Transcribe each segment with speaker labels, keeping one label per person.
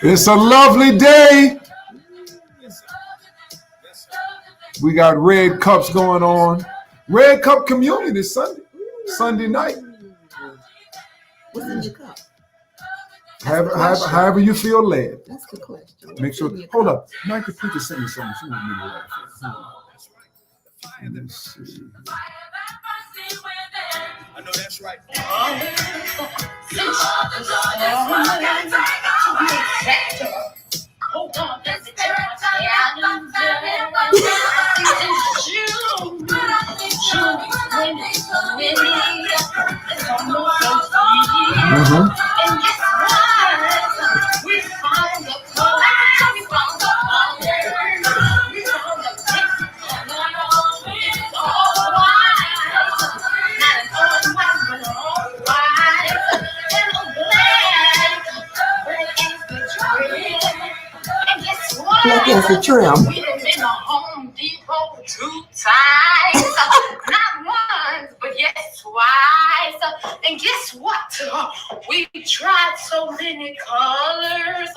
Speaker 1: It's a lovely day. We got red cups going on. Red Cup Communion is Sunday night.
Speaker 2: What's in your cup?
Speaker 1: However you feel led.
Speaker 2: That's the question.
Speaker 1: Make sure. Hold up. Mike the preacher sent me something. She want me to laugh. Let me see.
Speaker 3: I know that's right. Hold on, that's it. And guess what? We found the color. We found the color. We found the pink. It's all white. Not all white, but all white. And I'm glad. Black as the trim. And guess what?
Speaker 2: Black as the trim.
Speaker 3: We done been to Home Depot 2 times. Not once, but yes, twice. And guess what? We tried so many colors,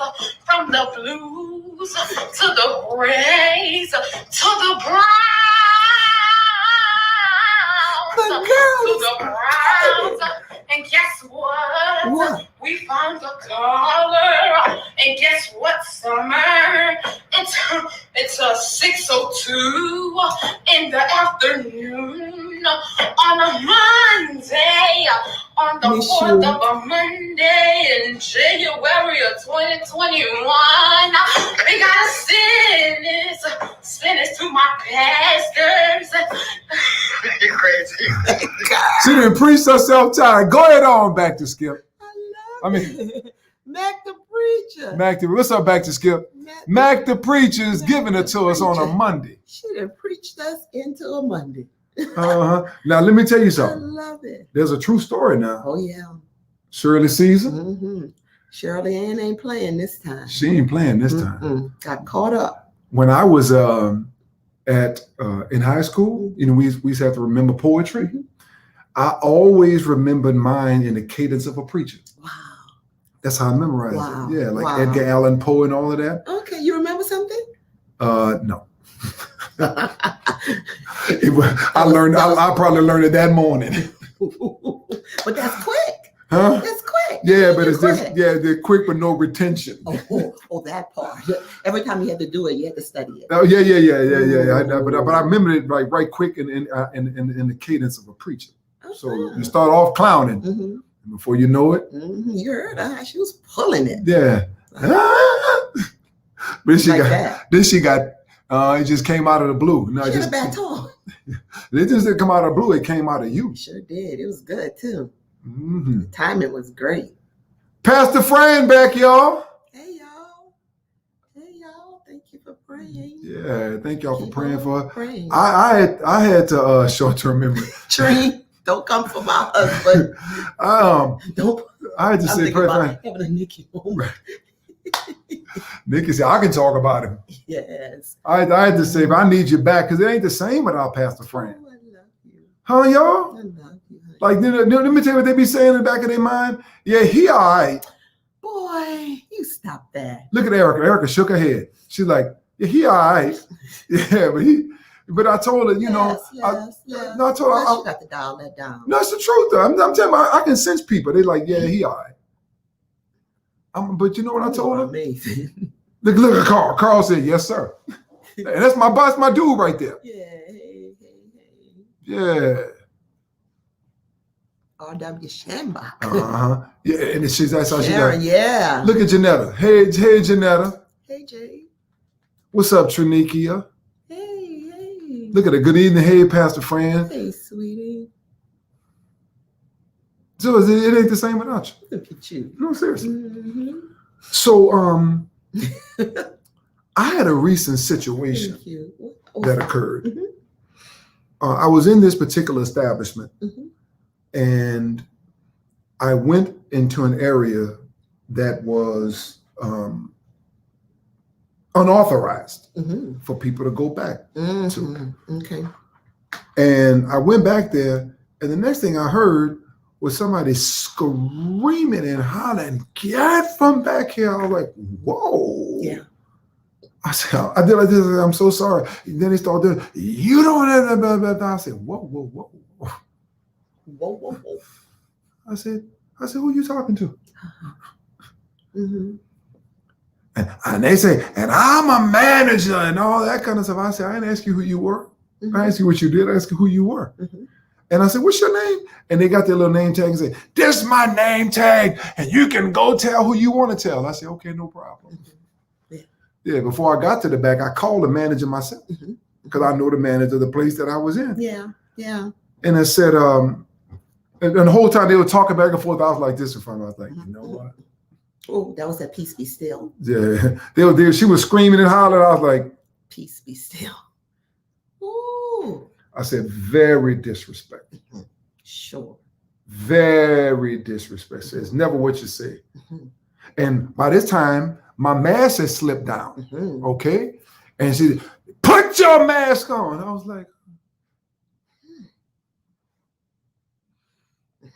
Speaker 3: from the blues to the grays to the browns. To the browns. And guess what? We found a color. And guess what, Summer? It's a 6:02 in the afternoon on a Monday, on the 4th of a Monday in January of 2021. We gotta send this to my pastors. You're crazy.
Speaker 1: She didn't preach herself tired. Go ahead on, back to Skip.
Speaker 2: I love it. Mac the preacher.
Speaker 1: What's up, back to Skip? Mac the preacher is giving it to us on a Monday.
Speaker 2: She done preached us into a Monday.
Speaker 1: Now let me tell you something.
Speaker 2: I love it.
Speaker 1: There's a true story now.
Speaker 2: Oh yeah.
Speaker 1: Shirley Caesar.
Speaker 2: Mm-hmm. Shirley Ann ain't playing this time.
Speaker 1: She ain't playing this time.
Speaker 2: Got caught up.
Speaker 1: When I was in high school, we used to have to remember poetry. I always remembered mine in the cadence of a preacher.
Speaker 2: Wow.
Speaker 1: That's how I memorized it. Yeah, like Edgar Allan Poe and all of that.
Speaker 2: Okay, you remember something?
Speaker 1: No. I probably learned it that morning.
Speaker 2: But that's quick.
Speaker 1: Huh?
Speaker 2: That's quick.
Speaker 1: Yeah, but it's just they're quick but no retention.
Speaker 2: Oh, that part. Every time you had to do it, you had to study it.
Speaker 1: Oh yeah. But I remembered it right quick in the cadence of a preacher. So you start off clowning, and before you know it,
Speaker 2: you heard her. She was pulling it.
Speaker 1: Yeah. But she got. It just came out of the blue. No,
Speaker 2: she had a baton.
Speaker 1: It just didn't come out of the blue. It came out of you.
Speaker 2: Sure did. It was good too. The timing was great.
Speaker 1: Pastor Fran back, y'all.
Speaker 2: Hey y'all. Thank you for praying.
Speaker 1: Yeah, thank y'all for praying for her.
Speaker 2: Praying.
Speaker 1: I had to short-term memory.
Speaker 2: Tree, don't come for my husband. Don't.
Speaker 1: I had to say,
Speaker 2: pray for having a Nikki moment.
Speaker 1: Nikki said, I can talk about him.
Speaker 2: Yes.
Speaker 1: I had to say, if I need you back, because it ain't the same without Pastor Fran.
Speaker 2: Oh, I love you.
Speaker 1: Huh, y'all?
Speaker 2: I love you.
Speaker 1: Like, let me tell you what they be saying in the back of their mind. Yeah, he all right.
Speaker 2: Boy, you stop that.
Speaker 1: Look at Erica. Erica shook her head. She's like, yeah, he all right. Yeah, but I told her,
Speaker 2: Yes.
Speaker 1: No, I told her.
Speaker 2: You got to dial that down.
Speaker 1: No, it's the truth, though. I'm telling you, I can sense people. They like, yeah, he all right. But you know what I told her?
Speaker 2: Amazing.
Speaker 1: Look at Carl. Carl said, yes, sir. And that's my boss, my dude right there.
Speaker 2: Yeah. Hey.
Speaker 1: Yeah.
Speaker 2: R.W. Shambach.
Speaker 1: Yeah, and that's how she got.
Speaker 2: Yeah.
Speaker 1: Look at Janetta. Hey, Janetta.
Speaker 2: Hey, Jay.
Speaker 1: What's up, Trinikia?
Speaker 2: Hey.
Speaker 1: Look at her. Good evening. Hey, Pastor Fran.
Speaker 2: Hey, sweetie.
Speaker 1: So it ain't the same without you.
Speaker 2: Look at you.
Speaker 1: No, seriously. So, I had a recent situation that occurred. I was in this particular establishment, and I went into an area that was unauthorized for people to go back to.
Speaker 2: Okay.
Speaker 1: And I went back there, and the next thing I heard was somebody screaming and hollering, "Get from back here!" I was like, "Whoa!"
Speaker 2: Yeah.
Speaker 1: I said, "I did like this. I'm so sorry." And then they started doing, "You don't have blah, blah, blah." I said, "Whoa, whoa, whoa,
Speaker 2: Whoa, whoa, whoa.
Speaker 1: I said, "Who are you talking to?"
Speaker 2: Mm-hmm.
Speaker 1: And they say, "And I'm a manager," and all that kind of stuff. I said, "I didn't ask you who you were.
Speaker 2: Mm-hmm.
Speaker 1: I asked you what you did. I asked you who you were."
Speaker 2: Mm-hmm.
Speaker 1: And I said, "What's your name?" And they got their little name tag and said, "This is my name tag, and you can go tell who you want to tell." I said, "Okay, no problem."
Speaker 2: Mm-hmm.
Speaker 1: Yeah, before I got to the back, I called the manager myself because I know the manager of the place that I was in.
Speaker 2: Yeah, yeah.
Speaker 1: And I said, and the whole time they were talking back and forth, I was like this in front of her. I was like, you know what?
Speaker 2: Oh, that was that Peace Be Still.
Speaker 1: Yeah, she was screaming and hollering. I was like,
Speaker 2: Peace Be Still. Ooh.
Speaker 1: I said, very disrespectful.
Speaker 2: Sure.
Speaker 1: Very disrespectful. It's never what you say. And by this time, my mask had slipped down. Okay. And she said, "Put your mask on." I was like,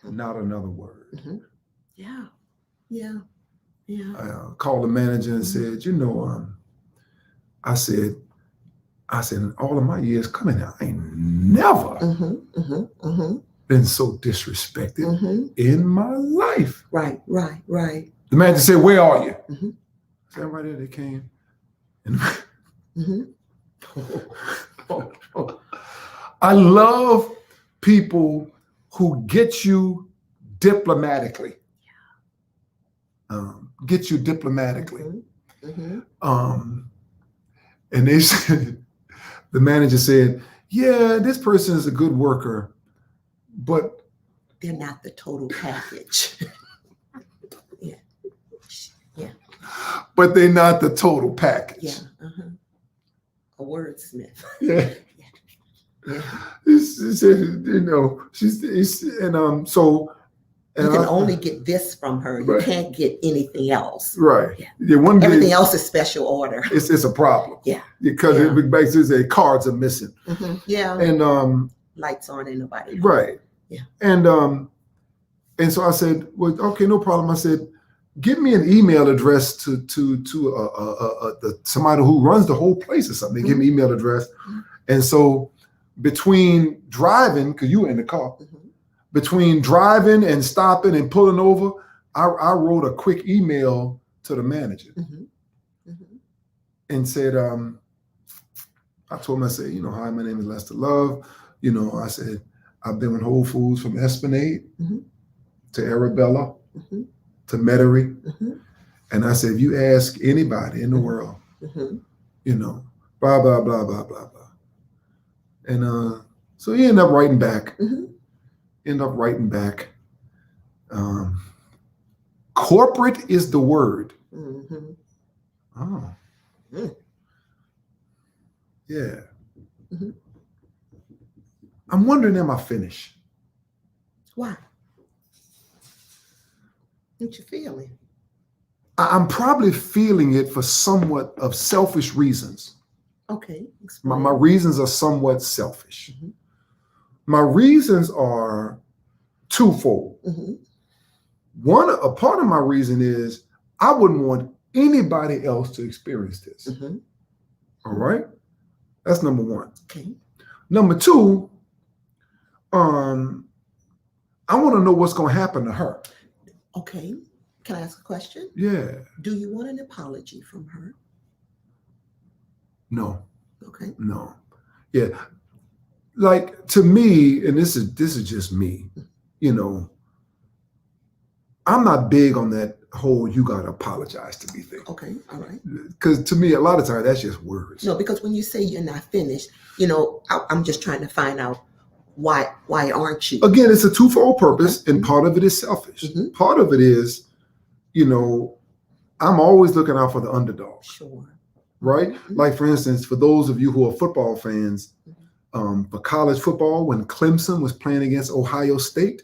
Speaker 1: not another word.
Speaker 2: Yeah. Yeah. Yeah.
Speaker 1: I called the manager and said, I said, in all of my years coming out, I ain't never been so disrespected in my life.
Speaker 2: Right.
Speaker 1: The manager said, "Where are you?" I said, "Right there." They came. And I love people who get you diplomatically. Get you diplomatically. And they said, the manager said, "Yeah, this person is a good worker, but
Speaker 2: they're not the total package." Yeah.
Speaker 1: But they're not the total package.
Speaker 2: Yeah. A wordsmith.
Speaker 1: Yeah.
Speaker 2: Yeah.
Speaker 1: She said, so. And
Speaker 2: You can only get this from her. You can't get anything else.
Speaker 1: Right.
Speaker 2: Yeah. Everything else is special order.
Speaker 1: It's a problem.
Speaker 2: Yeah.
Speaker 1: Because it basically says cards are missing.
Speaker 2: Yeah.
Speaker 1: And
Speaker 2: lights on, ain't nobody.
Speaker 1: Right.
Speaker 2: Yeah.
Speaker 1: And so I said, "Well, okay, no problem." I said, "Give me an email address to somebody who runs the whole place or something." They give me an email address. And so between driving, because you were in the car, between driving and stopping and pulling over, I wrote a quick email to the manager and said, I told him, I said, "Hi, my name is Lester Love. I said, I've been with Whole Foods from Esplanade to Arabella to Metairie. And I said, if you ask anybody in the world, blah, blah, blah, blah, blah, blah." And so he ended up writing back. Corporate is the word. Oh. Yeah. I'm wondering, am I finished?
Speaker 2: Why? What you feeling?
Speaker 1: I'm probably feeling it for somewhat of selfish reasons.
Speaker 2: Okay.
Speaker 1: My reasons are somewhat selfish. My reasons are twofold. One, a part of my reason is I wouldn't want anybody else to experience this. All right? That's number one.
Speaker 2: Okay.
Speaker 1: Number two, I want to know what's going to happen to her.
Speaker 2: Okay. Can I ask a question?
Speaker 1: Yeah.
Speaker 2: Do you want an apology from her?
Speaker 1: No.
Speaker 2: Okay.
Speaker 1: No. Yeah. Like, to me, and this is just me, I'm not big on that whole "you gotta apologize to me" thing.
Speaker 2: Okay. All right.
Speaker 1: Because to me, a lot of times that's just words.
Speaker 2: No, because when you say you're not finished, I'm just trying to find out why aren't you?
Speaker 1: Again, it's a twofold purpose, and part of it is selfish. Part of it is, I'm always looking out for the underdog.
Speaker 2: Sure.
Speaker 1: Right? Like, for instance, for those of you who are football fans, for college football, when Clemson was playing against Ohio State,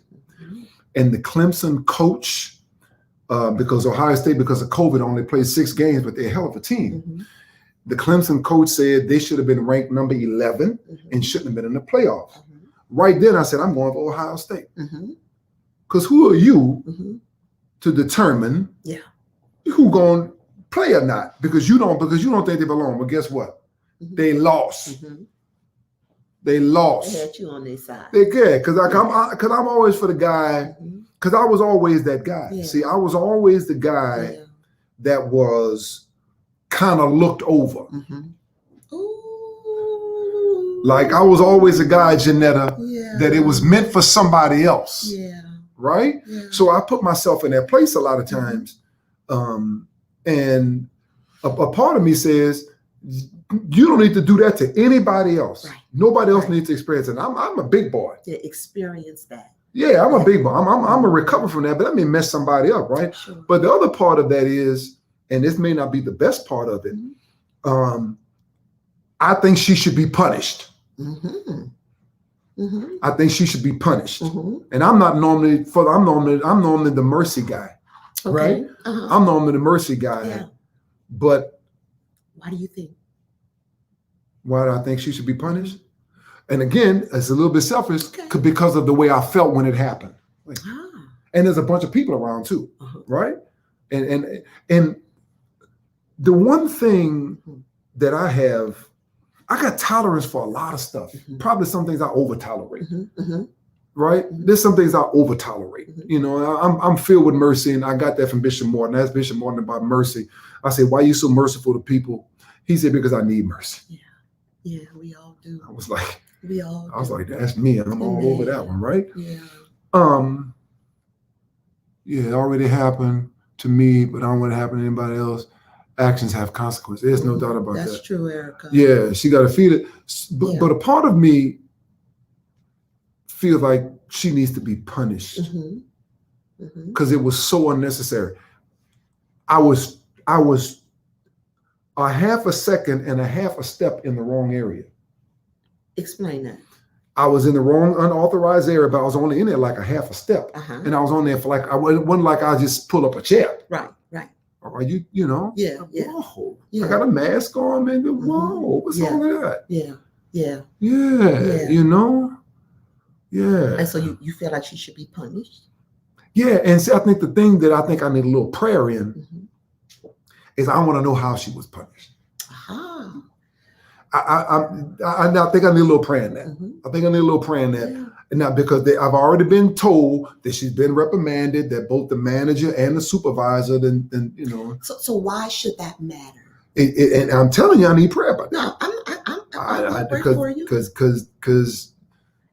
Speaker 1: and the Clemson coach, because Ohio State, because of COVID, only played 6 games, but they're a hell of a team. The Clemson coach said they should have been ranked number 11
Speaker 2: Mhm.
Speaker 1: and shouldn't have been in the playoff.
Speaker 2: Mhm.
Speaker 1: Right then, I said, I'm going for Ohio State.
Speaker 2: Mhm.
Speaker 1: Because who are you
Speaker 2: Mhm.
Speaker 1: to determine
Speaker 2: Yeah.
Speaker 1: who going to play or not? Because you don't think they belong. But guess what?
Speaker 2: Mhm.
Speaker 1: They lost.
Speaker 2: Mhm.
Speaker 1: They
Speaker 2: They
Speaker 1: lost.
Speaker 2: had you on their side.
Speaker 1: They good because I'm always for the guy.
Speaker 2: Mhm.
Speaker 1: Because I was always that guy.
Speaker 2: Yeah.
Speaker 1: See, I was always the guy
Speaker 2: Yeah.
Speaker 1: that was kind of looked over.
Speaker 2: Mhm. Ooh.
Speaker 1: Like I was always a guy, Janetta,
Speaker 2: Yeah.
Speaker 1: that it was meant for somebody else,
Speaker 2: Yeah.
Speaker 1: right?
Speaker 2: Yeah.
Speaker 1: So I put myself in that place a lot of times. And a part of me says, you don't need to do that to anybody else.
Speaker 2: Right.
Speaker 1: Nobody else
Speaker 2: Right.
Speaker 1: needs to experience it. I'm a big boy.
Speaker 2: To experience that.
Speaker 1: Yeah, I'm a big boy. I'm a recover from that, but that may mess somebody up, right?
Speaker 2: Sure.
Speaker 1: But the other part of that is, and this may not be the best part of it, I think she should be punished.
Speaker 2: Mm-hmm. Mm-hmm.
Speaker 1: I think she should be punished.
Speaker 2: Mm-hmm.
Speaker 1: And I'm normally the mercy guy, right?
Speaker 2: Uh-huh.
Speaker 1: I'm normally the mercy guy.
Speaker 2: Yeah.
Speaker 1: But
Speaker 2: Why do you think?
Speaker 1: why do I think she should be punished? And again, it's a little bit selfish
Speaker 2: Okay.
Speaker 1: because of the way I felt when it happened.
Speaker 2: Ah.
Speaker 1: And there's a bunch of people around too,
Speaker 2: Uh-huh.
Speaker 1: right? And the one thing that I got tolerance for a lot of stuff.
Speaker 2: Mhm.
Speaker 1: Probably some things I over tolerate,
Speaker 2: Mm-hmm. Mm-hmm.
Speaker 1: right?
Speaker 2: Mhm.
Speaker 1: There's some things I over tolerate.
Speaker 2: Mhm.
Speaker 1: You know, I'm filled with mercy, and I got that from Bishop Morton. That's Bishop Morton about mercy. I said, "Why are you so merciful to people?" He said, "Because I need mercy."
Speaker 2: Yeah, we all do.
Speaker 1: I was like,
Speaker 2: We all do.
Speaker 1: "That's me," and I'm all over that one, right?
Speaker 2: Yeah.
Speaker 1: Yeah, it already happened to me, but I don't want it to happen to anybody else. Actions have consequences. There's no doubt about
Speaker 2: That's
Speaker 1: that.
Speaker 2: true, Erica.
Speaker 1: Yeah, she got to feel it. But,
Speaker 2: Yeah.
Speaker 1: but a part of me feels like she needs to be punished
Speaker 2: Mm-hmm. Mm-hmm.
Speaker 1: because it was so unnecessary. I was a half a second and a half a step in the wrong area.
Speaker 2: Explain that.
Speaker 1: I was in the wrong unauthorized area, but I was only in there like a half a step.
Speaker 2: Uh-huh.
Speaker 1: And I was on there for like, I wasn't like I just pull up a chair.
Speaker 2: Right, right.
Speaker 1: Or you know?
Speaker 2: Yeah, yeah.
Speaker 1: Whoa.
Speaker 2: Yeah.
Speaker 1: I got a mask on, man.
Speaker 2: Mhm.
Speaker 1: Whoa, what's
Speaker 2: Yeah.
Speaker 1: all of that?
Speaker 2: Yeah, yeah.
Speaker 1: Yeah, you know? Yeah.
Speaker 2: And so you feel like she should be punished?
Speaker 1: Yeah, and see, I think the thing that I think I need a little prayer in
Speaker 2: Mm-hmm.
Speaker 1: is I want to know how she was punished.
Speaker 2: Aha.
Speaker 1: I think I need a little prayer in that.
Speaker 2: Mm-hmm.
Speaker 1: I think I need a little prayer in that.
Speaker 2: Yeah.
Speaker 1: And not because I've already been told that she's been reprimanded, that both the manager and the supervisor, then you know.
Speaker 2: So why should that matter?
Speaker 1: And I'm telling you, I need prayer about that.
Speaker 2: No, I'm praying for you.
Speaker 1: Because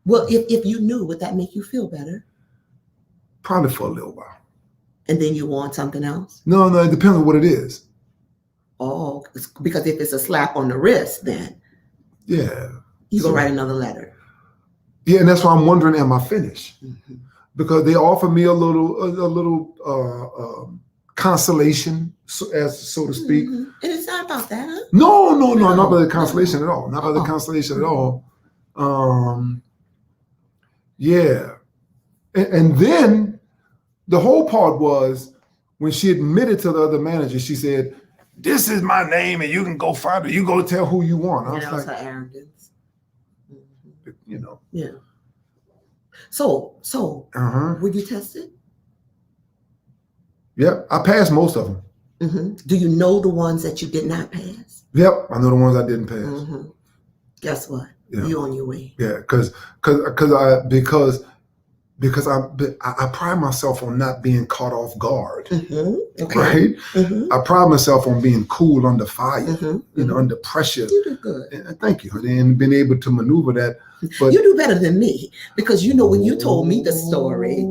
Speaker 2: Well, if you knew, would that make you feel better?
Speaker 1: probably for a little while.
Speaker 2: And then you want something else?
Speaker 1: No, it depends on what it is.
Speaker 2: Oh, because if it's a slap on the wrist, then
Speaker 1: Yeah.
Speaker 2: you go
Speaker 1: So-
Speaker 2: write another letter.
Speaker 1: Yeah, and that's why I'm wondering, am I finished?
Speaker 2: Mm-hmm.
Speaker 1: Because they offer me a little consolation, so to speak.
Speaker 2: Mm-hmm. And it's not about that, huh?
Speaker 1: No, not
Speaker 2: No,
Speaker 1: about the consolation at all. Not about the
Speaker 2: Uh-uh.
Speaker 1: consolation at all. Yeah. And then the whole part was when she admitted to the other manager, she said, "This is my name and you can go find it. You go tell who you want." I
Speaker 2: And
Speaker 1: was
Speaker 2: that was
Speaker 1: like,
Speaker 2: her arrogance. Mhm.
Speaker 1: you know,
Speaker 2: Yeah. So would you test it?
Speaker 1: Yep, I passed most of them.
Speaker 2: Mm-hmm. Do you know the ones that you did not pass?
Speaker 1: Yep, I know the ones I didn't pass.
Speaker 2: Mm-hmm. Guess what?
Speaker 1: Yeah.
Speaker 2: You on your way.
Speaker 1: Yeah, because I pride myself on not being caught off guard,
Speaker 2: Mm-hmm. Okay.
Speaker 1: right?
Speaker 2: Mm-hmm.
Speaker 1: I pride myself on being cool under fire,
Speaker 2: Mm-hmm.
Speaker 1: you know, under pressure.
Speaker 2: You do good.
Speaker 1: And thank you, and being able to maneuver that. But
Speaker 2: You do better than me because you know when you told me the story,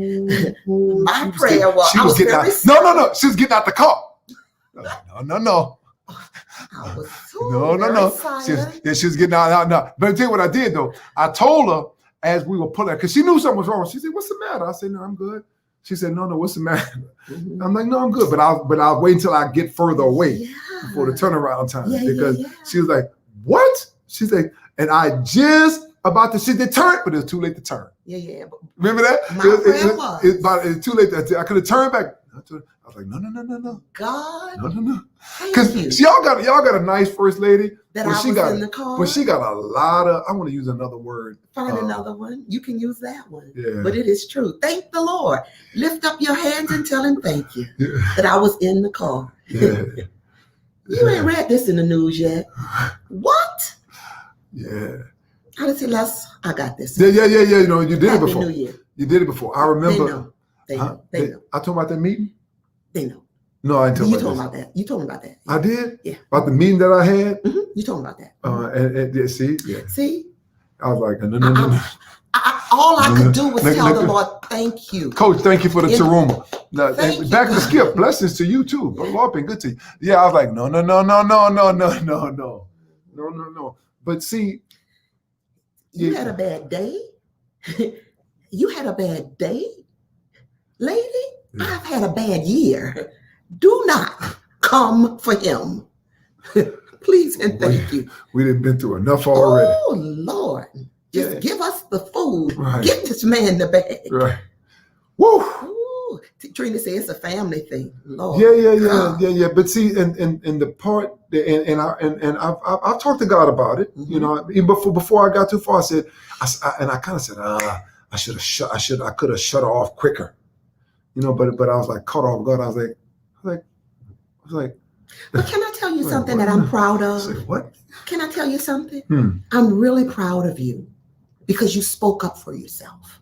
Speaker 2: my prayer was I was
Speaker 1: getting
Speaker 2: very
Speaker 1: out. No. She was getting out the car. No.
Speaker 2: I was so
Speaker 1: No.
Speaker 2: silent.
Speaker 1: She was getting out. No. But I'll tell you what I did though. I told her as we were pulling, because she knew something was wrong. She said, "What's the matter?" I said, "No, I'm good." She said, "No, what's the matter?"
Speaker 2: Mhm.
Speaker 1: I'm like, "No, I'm good." But I'll wait until I get further away
Speaker 2: Yeah.
Speaker 1: before the turnaround time.
Speaker 2: Yeah,
Speaker 1: because
Speaker 2: yeah.
Speaker 1: she was like, "What?" She's like, and I just about to, she did turn, but it was too late to turn.
Speaker 2: Yeah. But
Speaker 1: Remember that?
Speaker 2: My prayer was.
Speaker 1: It's too late. I could have turned back. I was like, no.
Speaker 2: God,
Speaker 1: No.
Speaker 2: thank
Speaker 1: Because
Speaker 2: you
Speaker 1: y'all got a nice first lady,
Speaker 2: that
Speaker 1: but
Speaker 2: I
Speaker 1: she
Speaker 2: was
Speaker 1: got
Speaker 2: in the car.
Speaker 1: but she got a lot of. I want to use another word.
Speaker 2: Find another one. You can use that one.
Speaker 1: Yeah.
Speaker 2: But it is true. Thank the Lord. Lift up your hands and tell him thank you
Speaker 1: Yeah.
Speaker 2: that I was in the car.
Speaker 1: Yeah.
Speaker 2: You ain't read this in the news yet. What?
Speaker 1: Yeah.
Speaker 2: I just say, I got this.
Speaker 1: Yeah. You know, you did
Speaker 2: Happy
Speaker 1: it before.
Speaker 2: New Year.
Speaker 1: You did it before. I remember.
Speaker 2: They know. They
Speaker 1: Huh?
Speaker 2: know. They know.
Speaker 1: I told about that meeting.
Speaker 2: They know.
Speaker 1: No, I didn't
Speaker 2: You
Speaker 1: tell
Speaker 2: told
Speaker 1: about
Speaker 2: me about that. You told me about that.
Speaker 1: I did.
Speaker 2: Yeah.
Speaker 1: About the meeting that I had.
Speaker 2: You told me about that.
Speaker 1: And yeah, see, yeah.
Speaker 2: See?
Speaker 1: I was like, no.
Speaker 2: All I could do was tell the Lord, thank you.
Speaker 1: Coach, thank you for the taruma. Now,
Speaker 2: Thank you,
Speaker 1: back to
Speaker 2: God.
Speaker 1: Skip. Blessings to you too. The Lord been good to you. Yeah, I was like, no. But see,
Speaker 2: You
Speaker 1: yeah.
Speaker 2: had a bad day. You had a bad day, lady.
Speaker 1: Yeah.
Speaker 2: I've had a bad year. Do not come for him. Please and thank you.
Speaker 1: We done been through enough already.
Speaker 2: Oh, Lord. Just
Speaker 1: Yeah.
Speaker 2: give us the food.
Speaker 1: Right.
Speaker 2: Give this man the bag.
Speaker 1: Right. Woo.
Speaker 2: Ooh. Trina said it's a family thing. Lord.
Speaker 1: Yeah. But see, and the part, and I've talked to God about it. You know, even before I got too far, I said, I kind of said, I could have shut her off quicker. You know, but I was like caught off guard. I was like.
Speaker 2: But can I tell you something that I'm proud of?
Speaker 1: I said, what?
Speaker 2: Can I tell you something? I'm really proud of you because you spoke up for yourself.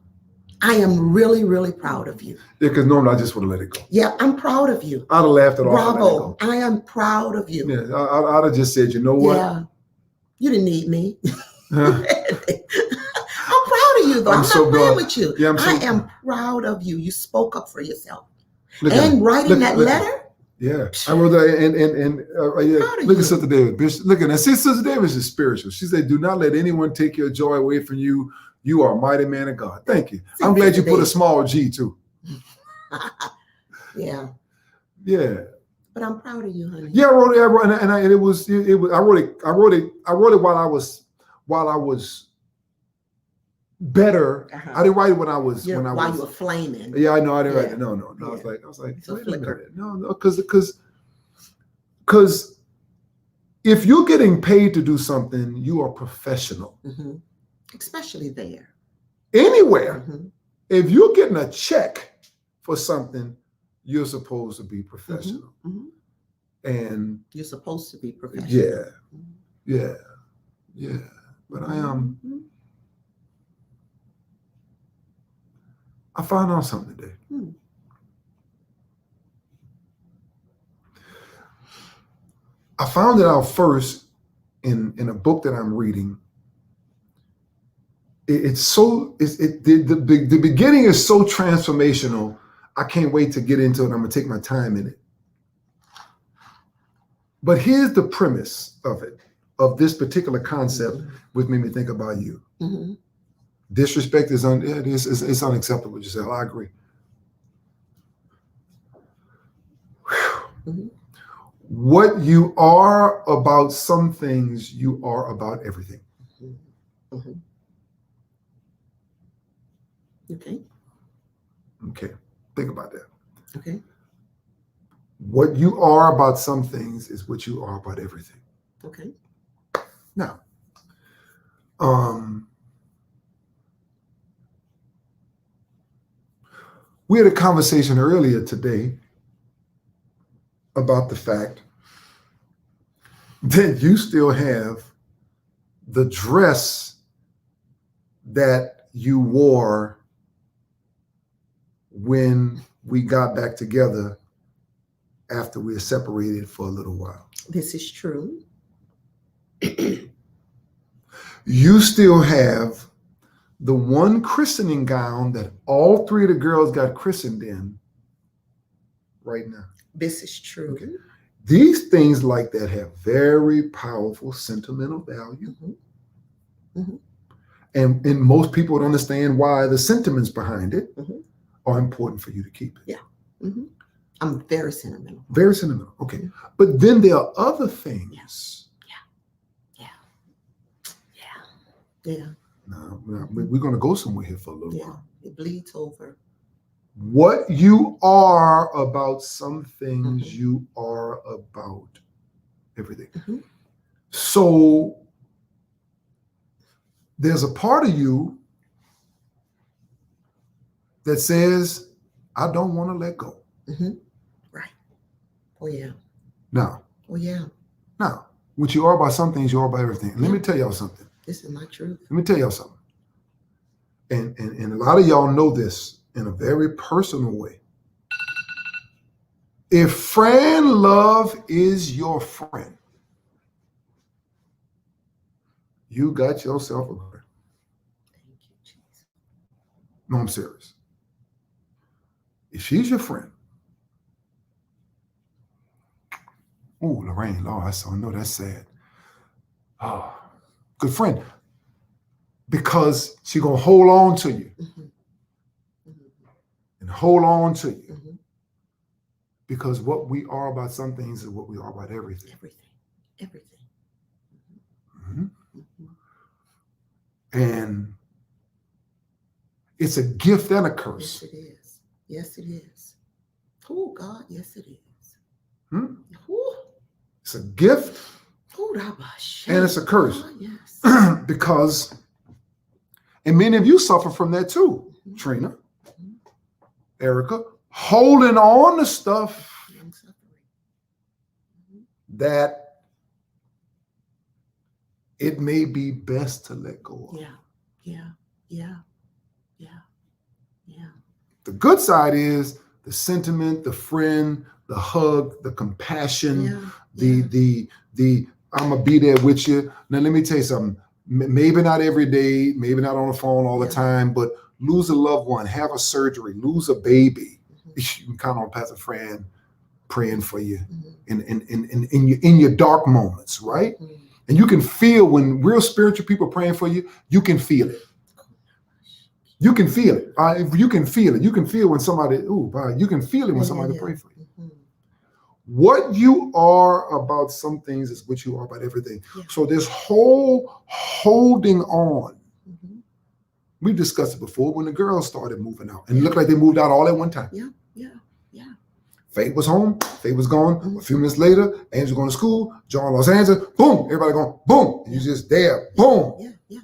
Speaker 2: I am really, really proud of you.
Speaker 1: Yeah, because normally I just would have let it go.
Speaker 2: Yeah, I'm proud of you.
Speaker 1: I'd have laughed it off.
Speaker 2: Bravo. I am proud of you.
Speaker 1: Yeah, I'd have just said, you know what?
Speaker 2: Yeah. You didn't need me.
Speaker 1: Huh?
Speaker 2: I'm proud of you, though. I'm
Speaker 1: so
Speaker 2: not playing
Speaker 1: glad.
Speaker 2: with you.
Speaker 1: Yeah,
Speaker 2: I am proud of you. You spoke up for yourself.
Speaker 1: Look
Speaker 2: And writing that letter.
Speaker 1: Yeah, I wrote that,
Speaker 2: Proud of
Speaker 1: look
Speaker 2: you.
Speaker 1: at Sister Davis. Look at that. See, Sister Davis is spiritual. She said, "Do not let anyone take your joy away from you. You are a mighty man of God." Thank you. I'm glad you put a small G too.
Speaker 2: Yeah.
Speaker 1: Yeah.
Speaker 2: But I'm proud of you, honey.
Speaker 1: Yeah, I wrote it, and it was. I wrote it while I was better. I didn't write it when I was
Speaker 2: you were flaming.
Speaker 1: Yeah, I know. I didn't write it. No.
Speaker 2: Yeah.
Speaker 1: I was like,
Speaker 2: It's a
Speaker 1: wait a
Speaker 2: flicker.
Speaker 1: minute. No, because if you're getting paid to do something, you are professional.
Speaker 2: Especially there.
Speaker 1: Anywhere, if you're getting a check for something, you're supposed to be professional. And
Speaker 2: you're supposed to be professional.
Speaker 1: Yeah. But I found out something today. I found it out first in a book that I'm reading. The beginning is so transformational. I can't wait to get into it. I'm gonna take my time in it. But here's the premise of it, of this particular concept, which made me think about you. Disrespect is it's unacceptable. You said, I agree. What you are about some things, you are about everything. Okay. Think about that.
Speaker 2: Okay.
Speaker 1: What you are about some things is what you are about everything.
Speaker 2: Okay.
Speaker 1: Now, we had a conversation earlier today about the fact that you still have the dress that you wore when we got back together after we were separated for a little while.
Speaker 2: This is true.
Speaker 1: You still have the one christening gown that all three of the girls got christened in right now.
Speaker 2: This is true.
Speaker 1: Okay. These things like that have very powerful sentimental value. And most people don't understand why the sentiments behind it are important for you to keep it.
Speaker 2: Yeah. I'm very sentimental.
Speaker 1: Very sentimental. Okay. But then there are other things.
Speaker 2: Yeah.
Speaker 1: Now, we're going to go somewhere here for a little while.
Speaker 2: It bleeds over.
Speaker 1: What you are about some things, you are about everything. So there's a part of you that says, I don't want to let go.
Speaker 2: Right. Oh, yeah.
Speaker 1: Now,
Speaker 2: Oh, yeah.
Speaker 1: Now, what you are about some things, you are about everything. And let me tell y'all something.
Speaker 2: This is my truth.
Speaker 1: Let me tell y'all something. And a lot of y'all know this in a very personal way. If friend love is your friend, you got yourself a friend.
Speaker 2: Thank you, Jesus.
Speaker 1: No, I'm serious. If she's your friend, oh, Lorraine, Lord, I know that's sad. Oh, good friend. Because she's going to hold on to you and hold on to you. Because what we are about some things is what we are about everything.
Speaker 2: Everything.
Speaker 1: And it's a gift and a curse.
Speaker 2: Yes, it is. Yes, it is. Oh, God, yes, it is.
Speaker 1: It's a gift and it's a curse.
Speaker 2: God, yes.
Speaker 1: Because, and many of you suffer from that too, Trina, Erica, holding on to stuff that it may be best to let go of.
Speaker 2: Yeah.
Speaker 1: The good side is the sentiment, the friend, the hug, the compassion, the I'm gonna be there with you. Now let me tell you something. Maybe not every day, maybe not on the phone all the time, but lose a loved one, have a surgery, lose a baby. You can count on Pastor Fran praying for you in your dark moments, right? And you can feel when real spiritual people praying for you, you can feel it. You can feel it. You can feel it. You can feel when somebody, you can feel it when somebody pray for you. What you are about some things is what you are about everything. So this whole holding on, we discussed it before when the girls started moving out and it looked like they moved out all at one time.
Speaker 2: Yeah.
Speaker 1: Faith was home, Faith was gone. A few minutes later, Angel going to school, John Los Angeles, boom, everybody going, boom. And you just there, boom.
Speaker 2: Yeah.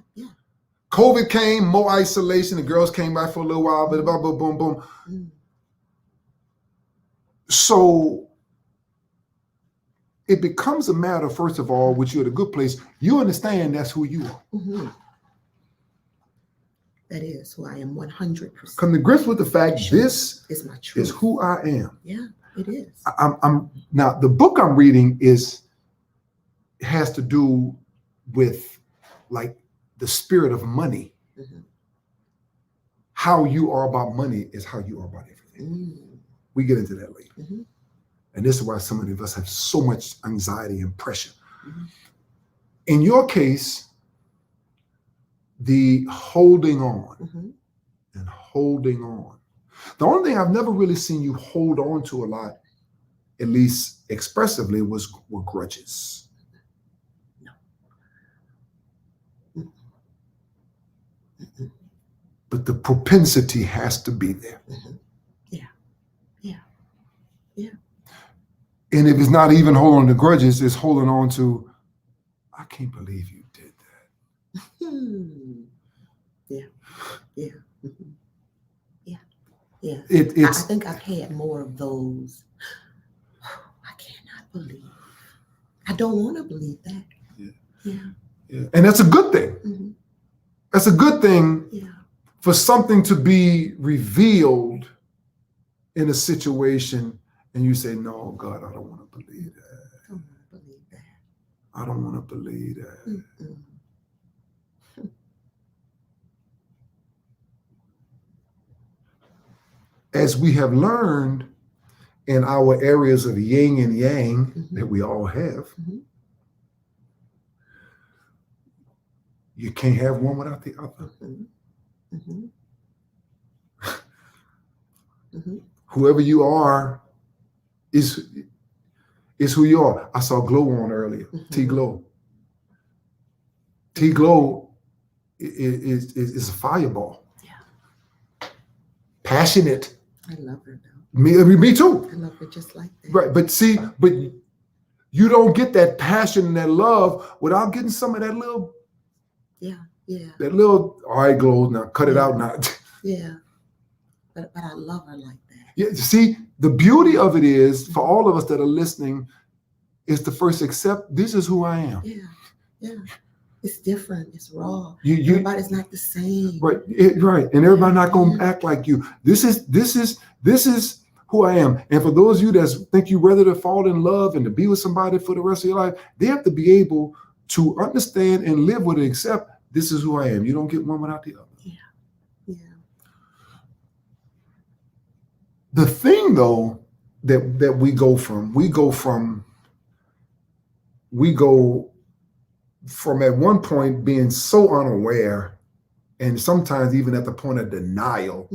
Speaker 1: COVID came, more isolation. The girls came back for a little while, but boom, boom. So it becomes a matter, first of all, which you're at a good place. You understand that's who you are.
Speaker 2: That is who I am 100%.
Speaker 1: Come to grips with the fact this
Speaker 2: is my truth.
Speaker 1: Is who I am.
Speaker 2: Yeah, it is.
Speaker 1: I'm now the book I'm reading has to do with like the spirit of money. How you are about money is how you are about everything. We get into that later. And this is why so many of us have so much anxiety and pressure. In your case, the holding on and holding on. The only thing I've never really seen you hold on to a lot, at least expressively, were grudges. But the propensity has to be there.
Speaker 2: Yeah.
Speaker 1: And if it's not even holding on to grudges, it's holding on to, I can't believe you did that.
Speaker 2: Yeah. I think I've had more of those. I cannot believe. I don't want to believe that.
Speaker 1: Yeah. And that's a good thing. That's a good thing for something to be revealed in a situation and you say, no, God, I don't want to believe that. I don't want to believe that. As we have learned in our areas of yin and yang that we all have, you can't have one without the other. Whoever you are is who you are. I saw Glow on earlier, T-Glow. T-Glow is a fireball. Passionate.
Speaker 2: I love her though.
Speaker 1: Me too.
Speaker 2: I love her just like that.
Speaker 1: Right. But see, you don't get that passion and that love without getting some of that little, that little, all right, Glow, now cut it out now.
Speaker 2: Yeah. But I love her like that.
Speaker 1: Yeah. See, the beauty of it is for all of us that are listening is to first accept this is who I am.
Speaker 2: Yeah. Yeah. It's different. It's raw.
Speaker 1: You
Speaker 2: Everybody's not the same.
Speaker 1: right. Right. And everybody not going to act like you. This is who I am. And for those of you that think you rather to fall in love and to be with somebody for the rest of your life, they have to be able to understand and live with it, accept this is who I am. You don't get one without the other.
Speaker 2: Yeah. Yeah.
Speaker 1: The thing though, that we go from at one point being so unaware and sometimes even at the point of denial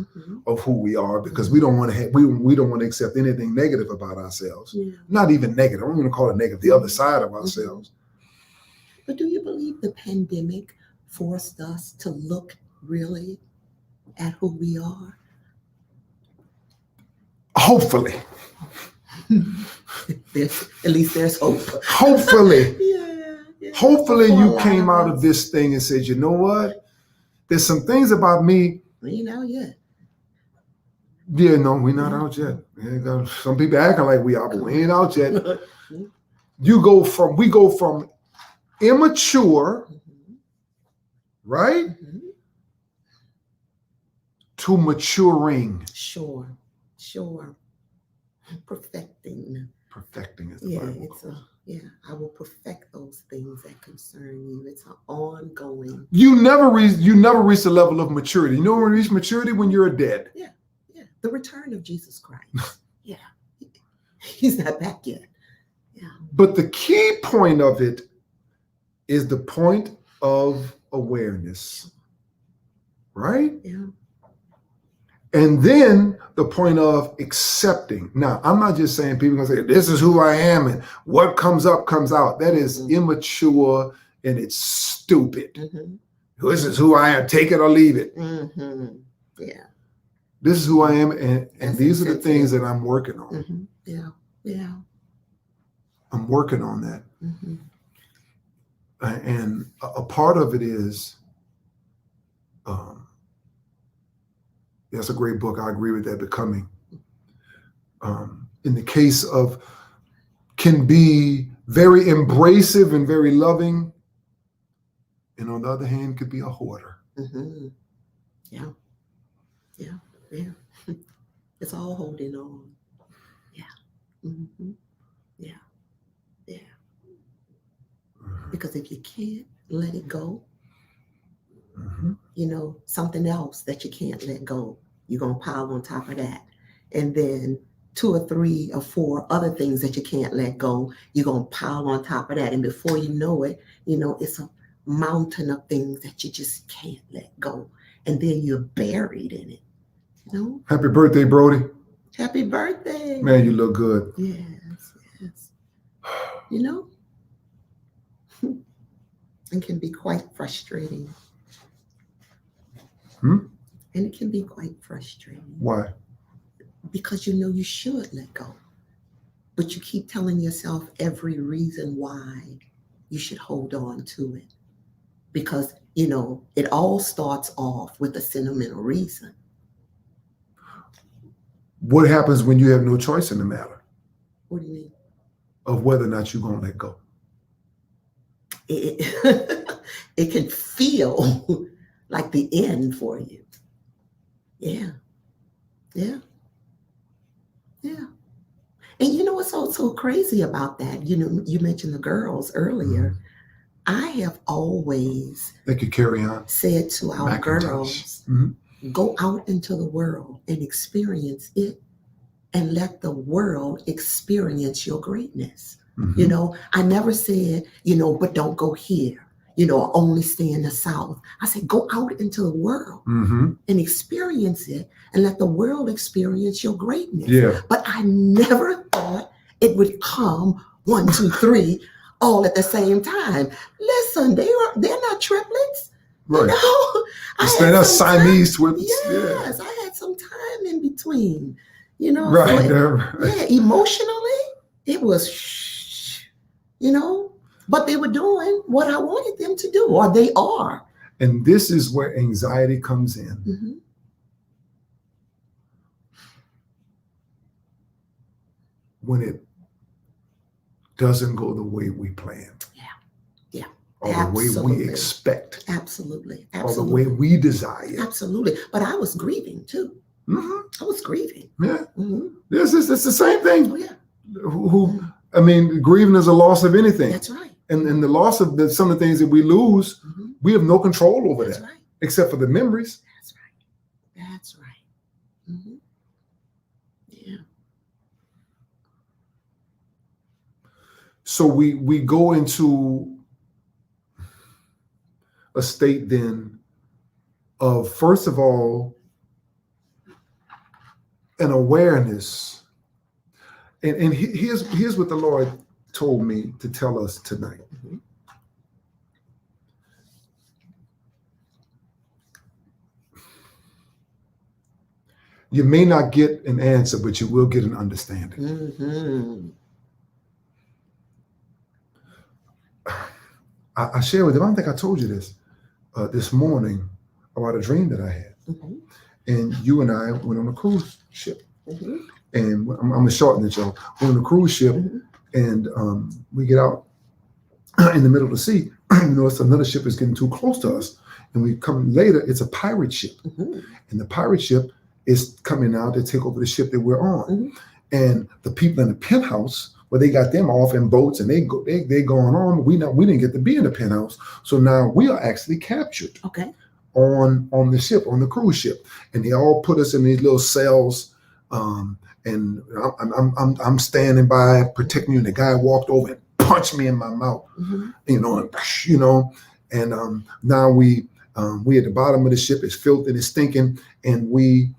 Speaker 1: of who we are, because we don't want to we don't want to accept anything negative about ourselves.
Speaker 2: Yeah.
Speaker 1: Not even negative. I'm going to call it negative, the other side of ourselves.
Speaker 2: But do you believe the pandemic forced us to look really at who we are?
Speaker 1: Hopefully.
Speaker 2: At least there's hope.
Speaker 1: Hopefully.
Speaker 2: Yeah.
Speaker 1: Hopefully you came out of this thing and said, you know what? There's some things about me.
Speaker 2: We ain't out yet.
Speaker 1: Yeah, no, we're not out yet. Some people acting like we are, but we ain't out yet. We go from immature, right? To maturing.
Speaker 2: Sure.
Speaker 1: Perfecting is the Bible calls.
Speaker 2: I will perfect those things that concern you. It's an ongoing.
Speaker 1: You never reach the level of maturity. You know when you reach maturity? When you're dead.
Speaker 2: Yeah. The return of Jesus Christ. Yeah. He's not back yet. Yeah.
Speaker 1: But the key point of it is the point of awareness. Right?
Speaker 2: Yeah.
Speaker 1: And then the point of accepting. Now, I'm not just saying people are going to say, this is who I am and what comes up comes out. That is immature and it's stupid. This is who I am. Take it or leave it.
Speaker 2: Yeah.
Speaker 1: This is who I am. And these are the things that I'm working on.
Speaker 2: Yeah. I'm
Speaker 1: working on that. And a part of it is, that's a great book. I agree with that. Becoming, in the case of, can be very embracive and very loving, and on the other hand, could be a hoarder.
Speaker 2: Yeah. It's all holding on. Yeah. Yeah. Because if you can't let it go, something else that you can't let go, you're going to pile on top of that. And then 2 or 3 or 4 other things that you can't let go, you're going to pile on top of that. And before you know it, it's a mountain of things that you just can't let go. And then you're buried in it.
Speaker 1: Happy birthday, Brody.
Speaker 2: Happy birthday.
Speaker 1: Man, you look good.
Speaker 2: Yes. It can be quite frustrating. And it can be quite frustrating.
Speaker 1: Why?
Speaker 2: Because you should let go. But you keep telling yourself every reason why you should hold on to it. Because, it all starts off with a sentimental reason.
Speaker 1: What happens when you have no choice in the matter?
Speaker 2: What do you mean?
Speaker 1: Of whether or not you're going to let go.
Speaker 2: It can feel like the end for you. Yeah. And what's so crazy about that? You mentioned the girls earlier. I have always said to our girls, go out into the world and experience it and let the world experience your greatness. I never said, but don't go here. Only stay in the South. I said, go out into the world and experience it and let the world experience your greatness.
Speaker 1: Yeah.
Speaker 2: But I never thought it would come 1, 2, 3 all at the same time. Listen, they're not triplets.
Speaker 1: Right. They're not Siamese twins.
Speaker 2: Yes, I had some time in between, you know.
Speaker 1: Right.
Speaker 2: Yeah, emotionally, it was, you know, but they were doing what I wanted them to do, or they are.
Speaker 1: And this is where anxiety comes in.
Speaker 2: Mm-hmm.
Speaker 1: When it doesn't go the way we plan.
Speaker 2: Yeah.
Speaker 1: Or the way we expect.
Speaker 2: Absolutely.
Speaker 1: Or the way we desire.
Speaker 2: Absolutely. But I was grieving too.
Speaker 1: Mm-hmm.
Speaker 2: I was grieving.
Speaker 1: Yeah.
Speaker 2: Mm-hmm.
Speaker 1: It's the same thing.
Speaker 2: Oh, yeah.
Speaker 1: I mean, grieving is a loss of anything.
Speaker 2: That's right.
Speaker 1: And the loss of some of the things that we lose,
Speaker 2: mm-hmm.
Speaker 1: we have no control over.
Speaker 2: That's
Speaker 1: that.
Speaker 2: Right.
Speaker 1: Except for the memories.
Speaker 2: That's right. That's right. Mm-hmm. Yeah.
Speaker 1: So we go into a state then of, first of all, an awareness. And here's what the Lord told me to tell us tonight.
Speaker 2: Mm-hmm.
Speaker 1: You may not get an answer, but you will get an understanding.
Speaker 2: Mm-hmm.
Speaker 1: I shared with them, I don't think I told you this morning about a dream that I had.
Speaker 2: Mm-hmm.
Speaker 1: And you and I went on a cruise ship.
Speaker 2: Mm-hmm.
Speaker 1: And I'm going to shorten it, y'all. We're on a cruise ship,
Speaker 2: mm-hmm.
Speaker 1: and we get out in the middle of the sea. You know, it's another ship is getting too close to us. And we come later, it's a pirate ship.
Speaker 2: Mm-hmm.
Speaker 1: And the pirate ship is coming out to take over the ship that we're on.
Speaker 2: Mm-hmm.
Speaker 1: And the people in the penthouse, well, they got them off in boats and they going on. We didn't get to be in the penthouse. So now we are actually captured.
Speaker 2: Okay.
Speaker 1: On the ship, on the cruise ship. And they all put us in these little cells. And I'm standing by protecting you. And the guy walked over and punched me in my mouth.
Speaker 2: Mm-hmm.
Speaker 1: And now we at the bottom of the ship. It's filthy and it's stinking. And we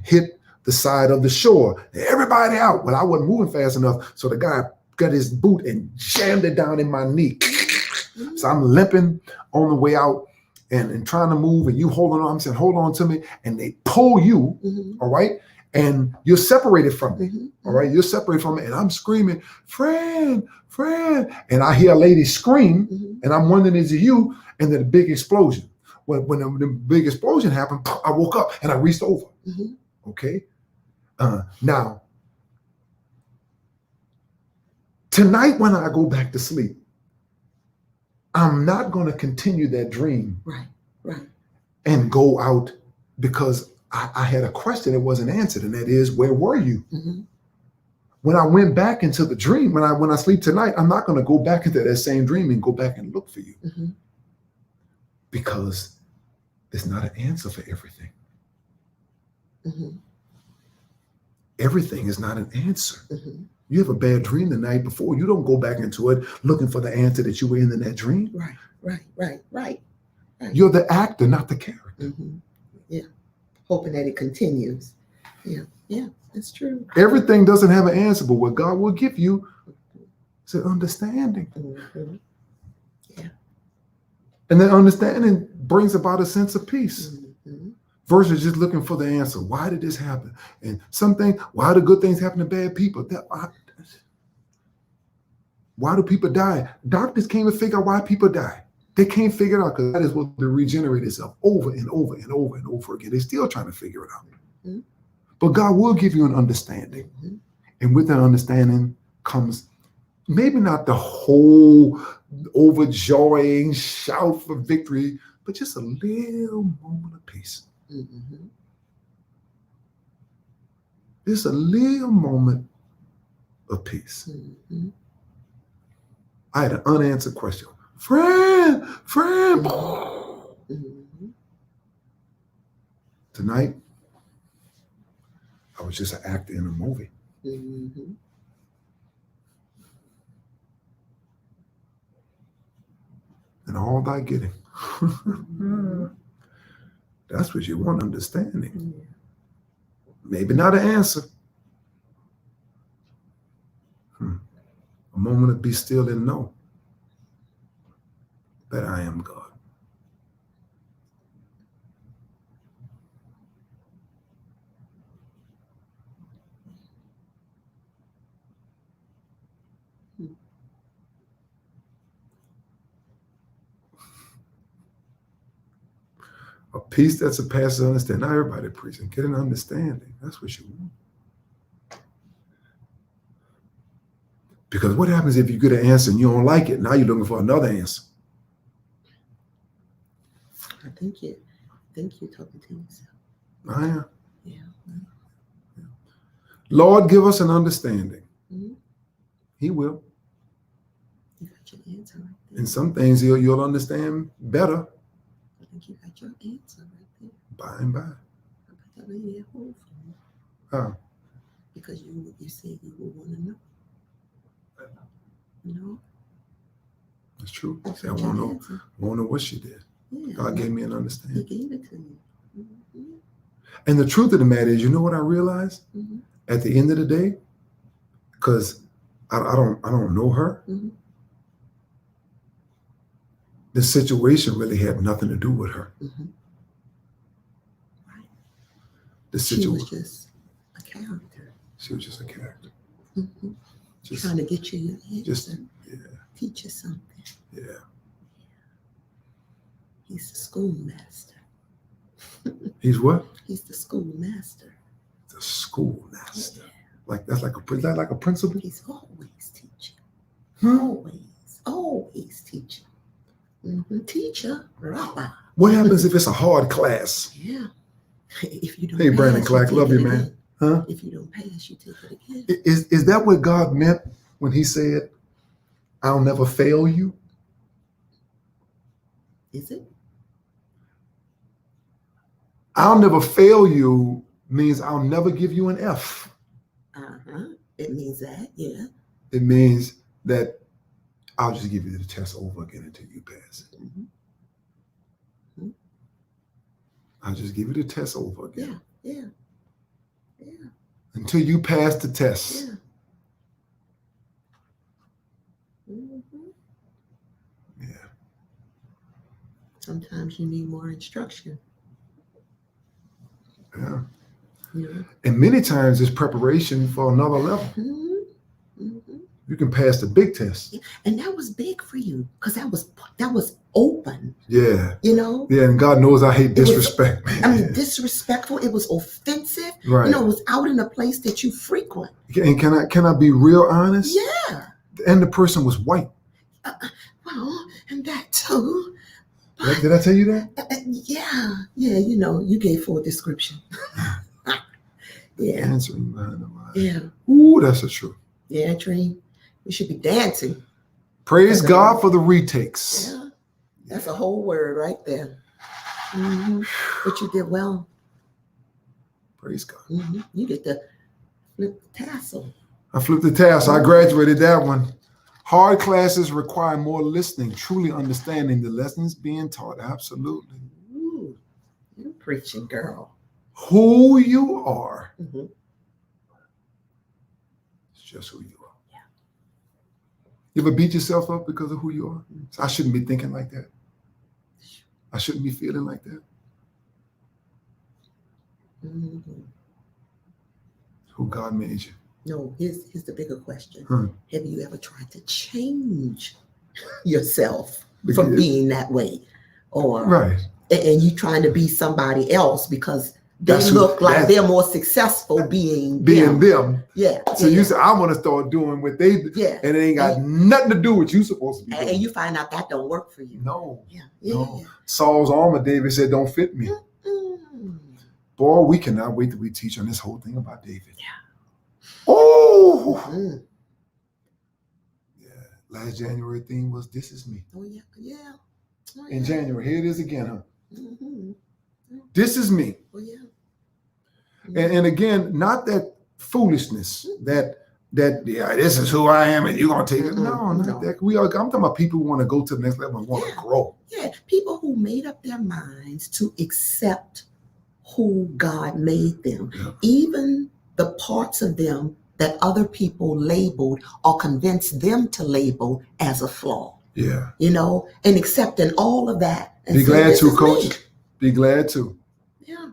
Speaker 1: hit the side of the shore. Everybody out. Well, I wasn't moving fast enough. So the guy got his boot and jammed it down in my knee. Mm-hmm. So I'm limping on the way out and trying to move. And you holding on. I'm saying, hold on to me. And they pull you. Mm-hmm. All right. And you're separated from me. Mm-hmm. All right. You're separated from me. And I'm screaming, friend. And I hear a lady scream. Mm-hmm. And I'm wondering, is it you? And then a big explosion. When the big explosion happened, I woke up and I reached over. Mm-hmm. Okay. Now, tonight when I go back to sleep, I'm not going to continue that dream.
Speaker 2: Right. And
Speaker 1: go out because I had a question that wasn't answered, and that is, where were you? Mm-hmm. When I went back into the dream, when I sleep tonight, I'm not going to go back into that same dream and go back and look for you. Mm-hmm. Because it's not an answer for everything. Mm-hmm. Everything is not an answer. Mm-hmm. You have a bad dream the night before. You don't go back into it looking for the answer that you were in that dream.
Speaker 2: Right.
Speaker 1: You're the actor, not the character.
Speaker 2: Mm-hmm. Yeah. Hoping that it continues. Yeah, that's true.
Speaker 1: Everything doesn't have an answer, but what God will give you is an understanding.
Speaker 2: Mm-hmm. Yeah.
Speaker 1: And that understanding brings about a sense of peace. Mm-hmm. Versus just looking for the answer. Why did this happen? And why do good things happen to bad people? Why do people die? Doctors can't even figure out why people die. They can't figure it out because that is what the regenerate itself over and over and over and over again. They're still trying to figure it out. Mm-hmm. But God will give you an understanding. Mm-hmm. And with that understanding comes maybe not the whole overjoying shout for victory, but just a little moment of peace. Mm-hmm. Just a little moment of peace. Mm-hmm. I had an unanswered question. Friend. Mm-hmm. Tonight, I was just an actor in a movie. Mm-hmm. And all thy getting. That's what you want, understanding. Yeah. Maybe not an answer. A moment to be still and know that I am God. A peace that surpasses understanding. Not everybody preaching. Get an understanding. That's what you want. Because what happens if you get an answer and you don't like it? Now you're looking for another answer.
Speaker 2: I think you're talking to yourself.
Speaker 1: I am.
Speaker 2: Yeah.
Speaker 1: Lord, give us an understanding.
Speaker 2: Mm-hmm.
Speaker 1: He will.
Speaker 2: You got your answer right there.
Speaker 1: And some things you'll understand better
Speaker 2: I think you got your answer right there.
Speaker 1: by and by.
Speaker 2: I got that lady at home for you.
Speaker 1: How?
Speaker 2: Because you said you would want to know. No.
Speaker 1: It's true.
Speaker 2: That's
Speaker 1: See, I
Speaker 2: what
Speaker 1: want
Speaker 2: your
Speaker 1: to
Speaker 2: answer.
Speaker 1: know what she did.
Speaker 2: Yeah.
Speaker 1: God gave me an
Speaker 2: He
Speaker 1: understanding.
Speaker 2: gave it to you. Mm-hmm.
Speaker 1: And the truth of the matter is, you know what I realized?
Speaker 2: Mm-hmm.
Speaker 1: At the end of the day, because I don't know her,
Speaker 2: Mm-hmm.
Speaker 1: the situation really had nothing to do with her.
Speaker 2: Mm-hmm. Right.
Speaker 1: The
Speaker 2: She
Speaker 1: situation.
Speaker 2: was just a character.
Speaker 1: She was just a character.
Speaker 2: Mm-hmm.
Speaker 1: Just,
Speaker 2: Trying to get you your answer.
Speaker 1: just
Speaker 2: Teach you something.
Speaker 1: yeah.
Speaker 2: He's the schoolmaster.
Speaker 1: He's what?
Speaker 2: He's the schoolmaster.
Speaker 1: The schoolmaster. Like that's like a principal.
Speaker 2: He's always teaching.
Speaker 1: Hmm?
Speaker 2: Always teaching. Mm-hmm. Teacher, rabbi.
Speaker 1: What happens if it's a hard class?
Speaker 2: Yeah. If you don't
Speaker 1: Hey, Brandon
Speaker 2: pass,
Speaker 1: Clark,
Speaker 2: take
Speaker 1: love
Speaker 2: it
Speaker 1: you, man.
Speaker 2: again.
Speaker 1: Huh?
Speaker 2: If you don't pass, you take it again.
Speaker 1: Is that what God meant when He said, "I'll never fail you"?
Speaker 2: Is it?
Speaker 1: I'll never fail you means I'll never give you an F.
Speaker 2: Uh-huh. It means that, yeah.
Speaker 1: It means that I'll just give you the test over again until you pass it.
Speaker 2: Mm-hmm. Mm-hmm.
Speaker 1: I'll just give you the test over again.
Speaker 2: Yeah.
Speaker 1: Until you pass the test.
Speaker 2: Yeah. Mm-hmm.
Speaker 1: Yeah.
Speaker 2: Sometimes you need more instruction.
Speaker 1: Yeah.
Speaker 2: Yeah.
Speaker 1: And many times it's preparation for another level.
Speaker 2: Mm-hmm. Mm-hmm.
Speaker 1: You can pass the big test.
Speaker 2: And that was big for you because that was open.
Speaker 1: Yeah.
Speaker 2: You know?
Speaker 1: Yeah, and God knows I hate disrespect, man.
Speaker 2: I mean, disrespectful. It was offensive.
Speaker 1: Right.
Speaker 2: You know, it was out in a place that you frequent.
Speaker 1: And can I be real honest?
Speaker 2: Yeah.
Speaker 1: And the person was white.
Speaker 2: Well, and that too.
Speaker 1: Did I tell you that?
Speaker 2: Yeah. You know, you gave full description. Yeah.
Speaker 1: Answering behind the line.
Speaker 2: Yeah.
Speaker 1: Ooh, that's the truth.
Speaker 2: Yeah, Tree. We should be dancing.
Speaker 1: Praise God for the retakes.
Speaker 2: Yeah. That's a whole word right there. Mm-hmm. But you did well.
Speaker 1: Praise God.
Speaker 2: Mm-hmm. You get to flip the tassel.
Speaker 1: I flipped the task. I graduated that one. Hard classes require more listening, truly understanding the lessons being taught. Absolutely.
Speaker 2: Ooh, you're preaching, girl.
Speaker 1: Who you are.
Speaker 2: Mm-hmm.
Speaker 1: It's just who you are. Yeah. You ever beat yourself up because of who you are? So I shouldn't be thinking like that. I shouldn't be feeling like that.
Speaker 2: Mm-hmm.
Speaker 1: Who God made you.
Speaker 2: No, here's the bigger question.
Speaker 1: Hmm.
Speaker 2: Have you ever tried to change yourself from being that way? Or
Speaker 1: right.
Speaker 2: And you trying to be somebody else because they look like they're more successful being them. Yeah.
Speaker 1: So you say, I want to start doing what they do.
Speaker 2: Yeah.
Speaker 1: And it ain't got nothing to do with you supposed to be doing.
Speaker 2: And you find out that don't work for you.
Speaker 1: No.
Speaker 2: Yeah.
Speaker 1: No. Saul's armor, David said, don't fit me.
Speaker 2: Mm-hmm.
Speaker 1: Boy, we cannot wait till we teach on this whole thing about David.
Speaker 2: Yeah.
Speaker 1: Oh.
Speaker 2: Mm-hmm.
Speaker 1: Yeah. Last January theme was This Is Me.
Speaker 2: Oh, yeah. Yeah. Oh,
Speaker 1: In January, here it is again, huh?
Speaker 2: Mm-hmm.
Speaker 1: This is me.
Speaker 2: Oh, yeah.
Speaker 1: And again, not that foolishness that this is who I am and you're gonna take it. No, not that. I'm talking about people who want to go to the next level and want to grow.
Speaker 2: Yeah, people who made up their minds to accept who God made them, even the parts of them that other people labeled or convinced them to label as a flaw.
Speaker 1: Yeah.
Speaker 2: You know, and accepting all of that. And
Speaker 1: be glad to, Coach.
Speaker 2: Me.
Speaker 1: Be glad to.
Speaker 2: Yeah.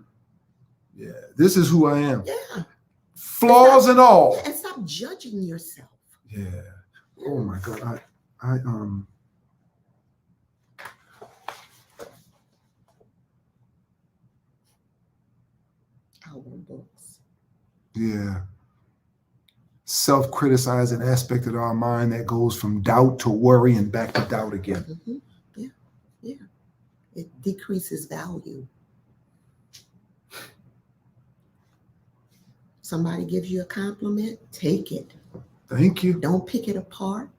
Speaker 1: Yeah. This is who I am.
Speaker 2: Yeah.
Speaker 1: Flaws and all.
Speaker 2: And stop judging yourself.
Speaker 1: Yeah. Oh my God. I
Speaker 2: our books.
Speaker 1: Yeah. Self-criticizing aspect of our mind that goes from doubt to worry and back to doubt again.
Speaker 2: Mm-hmm. Yeah. It decreases value. Somebody gives you a compliment, take it.
Speaker 1: Thank you.
Speaker 2: Don't pick it apart.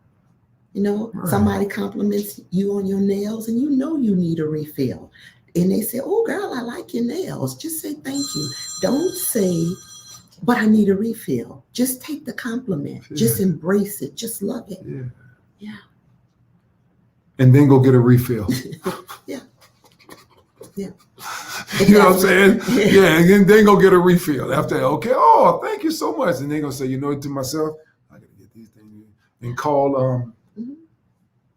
Speaker 2: You know,
Speaker 1: Right.
Speaker 2: Somebody compliments you on your nails and you know you need a refill. And they say, oh, girl, I like your nails. Just say thank you. Don't say, but I need a refill. Just take the compliment.
Speaker 1: Yeah.
Speaker 2: Just embrace it. Just love it. Yeah.
Speaker 1: And then go get a refill.
Speaker 2: Yeah.
Speaker 1: You know what I'm saying? Yeah, and then go get a refill. After, okay, oh, thank you so much. And they're going to say, you know, to myself, I got to get these things. And call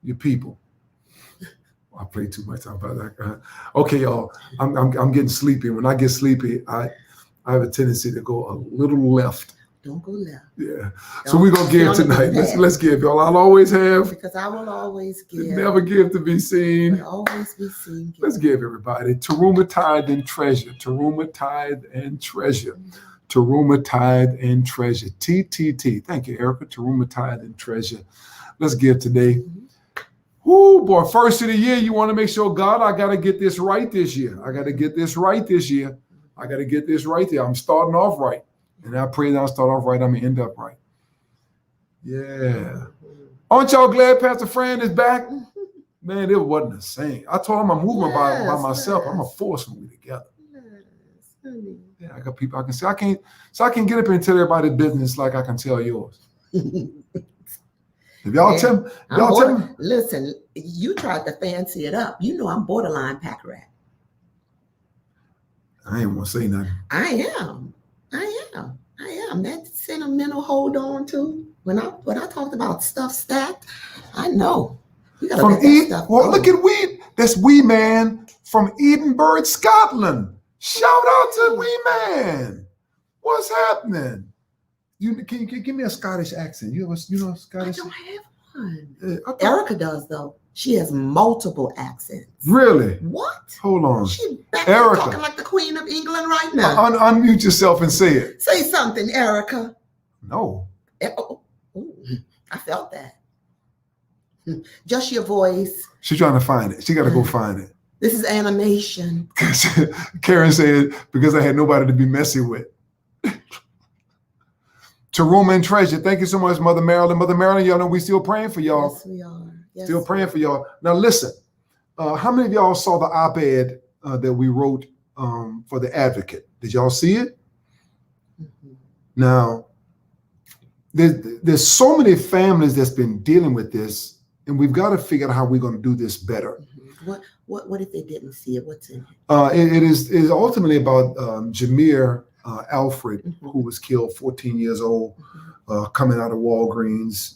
Speaker 1: your people. I play too much about that. Okay, y'all, I'm getting sleepy. When I get sleepy, I have a tendency to go a little left.
Speaker 2: Don't go left.
Speaker 1: Yeah. So we're gonna give tonight. Let's give, y'all. I'll always have.
Speaker 2: Because I will always give.
Speaker 1: Never give to be seen.
Speaker 2: Will always be seen.
Speaker 1: Let's give everybody. Teruma Tithe and Treasure. Teruma Tithe and Treasure. Teruma Tithe and Treasure. TTT. Thank you, Erica. Teruma Tithe and Treasure. Let's give today. Whoo, boy, first of the year, you want to make sure, God, I got to get this right this year. I got to get this right this year. I got to get this right there. I'm starting off right. And I pray that I start off right, I'm going to end up right. Yeah. Aren't y'all glad Pastor Fran is back? Man, it wasn't the same. I told him I'm moving by myself. I'm going to force me together. Yeah, I got people I can say. I can't get up here and tell everybody business like I can tell yours. If y'all tell me.
Speaker 2: Listen, you tried to fancy it up. You know I'm borderline pack rat.
Speaker 1: I ain't want to say nothing.
Speaker 2: I am. That sentimental hold on to. When I talked about stuff stacked, I know. You gotta let that stuff go.
Speaker 1: Look at Wee. That's Wee Man from Edinburgh, Scotland. Shout out to Wee Man. What's happening? Can you give me a Scottish accent? You know Scottish?
Speaker 2: I don't have one. Erica does though. She has multiple accents.
Speaker 1: Really?
Speaker 2: What?
Speaker 1: Hold on.
Speaker 2: She back there
Speaker 1: Erica,
Speaker 2: talking like the Queen of England right now.
Speaker 1: Unmute yourself and say it.
Speaker 2: Say something, Erica.
Speaker 1: No.
Speaker 2: Oh, I felt that. Just your voice.
Speaker 1: She's trying to find it. She got to go find it.
Speaker 2: This is animation.
Speaker 1: Karen said, because I had nobody to be messy with. Teruma and Treasure, thank you so much, Mother Marilyn. Mother Marilyn, y'all know we still praying for y'all.
Speaker 2: Yes, we are. Yes,
Speaker 1: still praying for y'all. Now listen, how many of y'all saw the op-ed that we wrote for the Advocate? Did y'all see it?
Speaker 2: Mm-hmm.
Speaker 1: Now, there's so many families that's been dealing with this, and we've got to figure out how we're going to do this better.
Speaker 2: Mm-hmm. What if they didn't see it? What's in
Speaker 1: it? It is ultimately about Jameer Alfred,
Speaker 2: mm-hmm.
Speaker 1: who was killed 14 years old, coming out of Walgreens.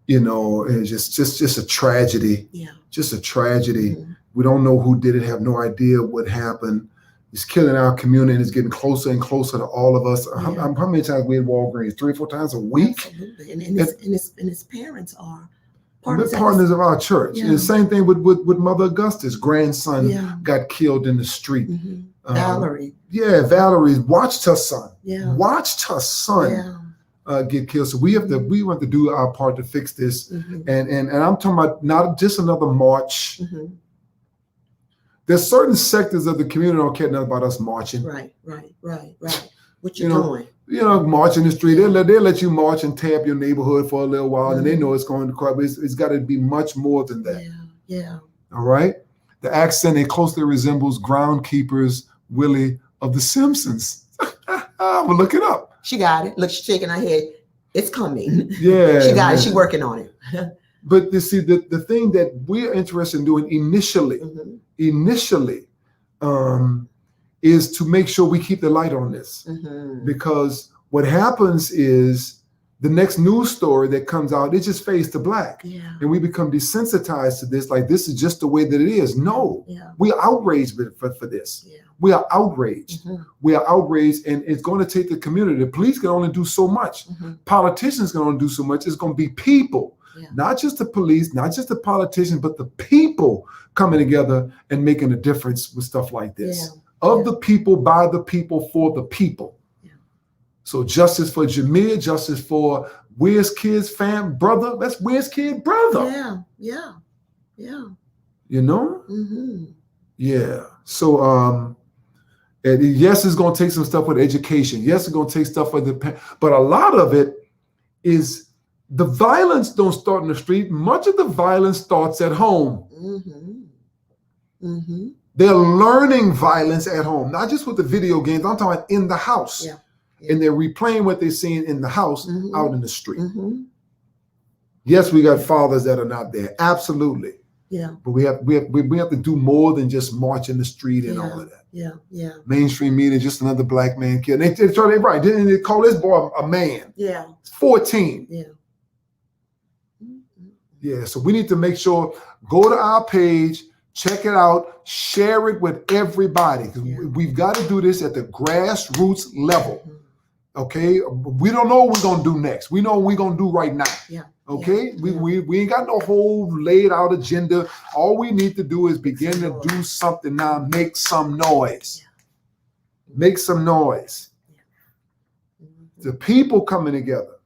Speaker 1: It's just a tragedy. Yeah. Just a tragedy. Mm-hmm. We don't know who did it, have no idea what happened. It's killing our community and it's getting closer and closer to all of us. Yeah. How many times we at Walgreens? 3 or 4 times a week?
Speaker 2: Absolutely. And his parents are
Speaker 1: partners of our church. Yeah. And the same thing with Mother Augustus' grandson got killed in the street.
Speaker 2: Mm-hmm. Valerie.
Speaker 1: Valerie watched her son.
Speaker 2: Yeah.
Speaker 1: Watched her son get killed. So we have to do our part to fix this. Mm-hmm. And I'm talking about not just another march. Mm-hmm. There's certain sectors of the community don't care nothing about us marching.
Speaker 2: Right. What you doing?
Speaker 1: March in the street. They'll let you march and tear up your neighborhood for a little while, and they know it's going to cry. But it's got to be much more than that.
Speaker 2: Yeah.
Speaker 1: All right. The accent, it closely resembles Groundkeeper's Willie of The Simpsons. We'll look it up.
Speaker 2: She got it. Look, she's shaking her head. It's coming.
Speaker 1: Yeah.
Speaker 2: She got it. She's working on it.
Speaker 1: But you see, the thing that we're interested in doing initially, is to make sure we keep the light on this. Mm-hmm. Because what happens is the next news story that comes out, it just fades to black. Yeah. And we become desensitized to this, like this is just the way that it is. No, we are outraged for this. Yeah. We are outraged. Mm-hmm. We are outraged, and it's going to take the community. The police can only do so much. Mm-hmm. Politicians can only do so much. It's going to be people. Yeah. Not just the police, not just the politicians, but the people coming together and making a difference with stuff like this. of the people, by the people, for the people.
Speaker 2: Yeah.
Speaker 1: So justice for Jameer, justice for Where's Kid's brother. That's Where's Kid brother.
Speaker 2: Yeah.
Speaker 1: You know?
Speaker 2: Mm-hmm.
Speaker 1: Yeah. So and yes, it's going to take some stuff with education. Yes, it's going to take stuff with but a lot of it is the violence don't start in the street. Much of the violence starts at home.
Speaker 2: Mm-hmm. Mm-hmm.
Speaker 1: They're learning violence at home, not just with the video games. I'm talking about in the house.
Speaker 2: Yeah.
Speaker 1: And they're replaying what they're seeing in the house out in the street.
Speaker 2: Mm-hmm.
Speaker 1: Yes, we got fathers that are not there. Absolutely.
Speaker 2: Yeah.
Speaker 1: But we have to do more than just march in the street and all of that.
Speaker 2: Yeah.
Speaker 1: Mainstream media, just another black man kid. They right. Didn't they call this boy a man?
Speaker 2: Yeah.
Speaker 1: 14.
Speaker 2: Yeah.
Speaker 1: Yeah. So we need to make sure, go to our page, check it out, share it with everybody. Because we've got to do this at the grassroots level. Okay. We don't know what we're gonna do next. We know what we're gonna do right now.
Speaker 2: Yeah.
Speaker 1: Okay. We ain't got no whole laid out agenda. All we need to do is begin to do something now. Make some noise. Make some noise. The people coming together.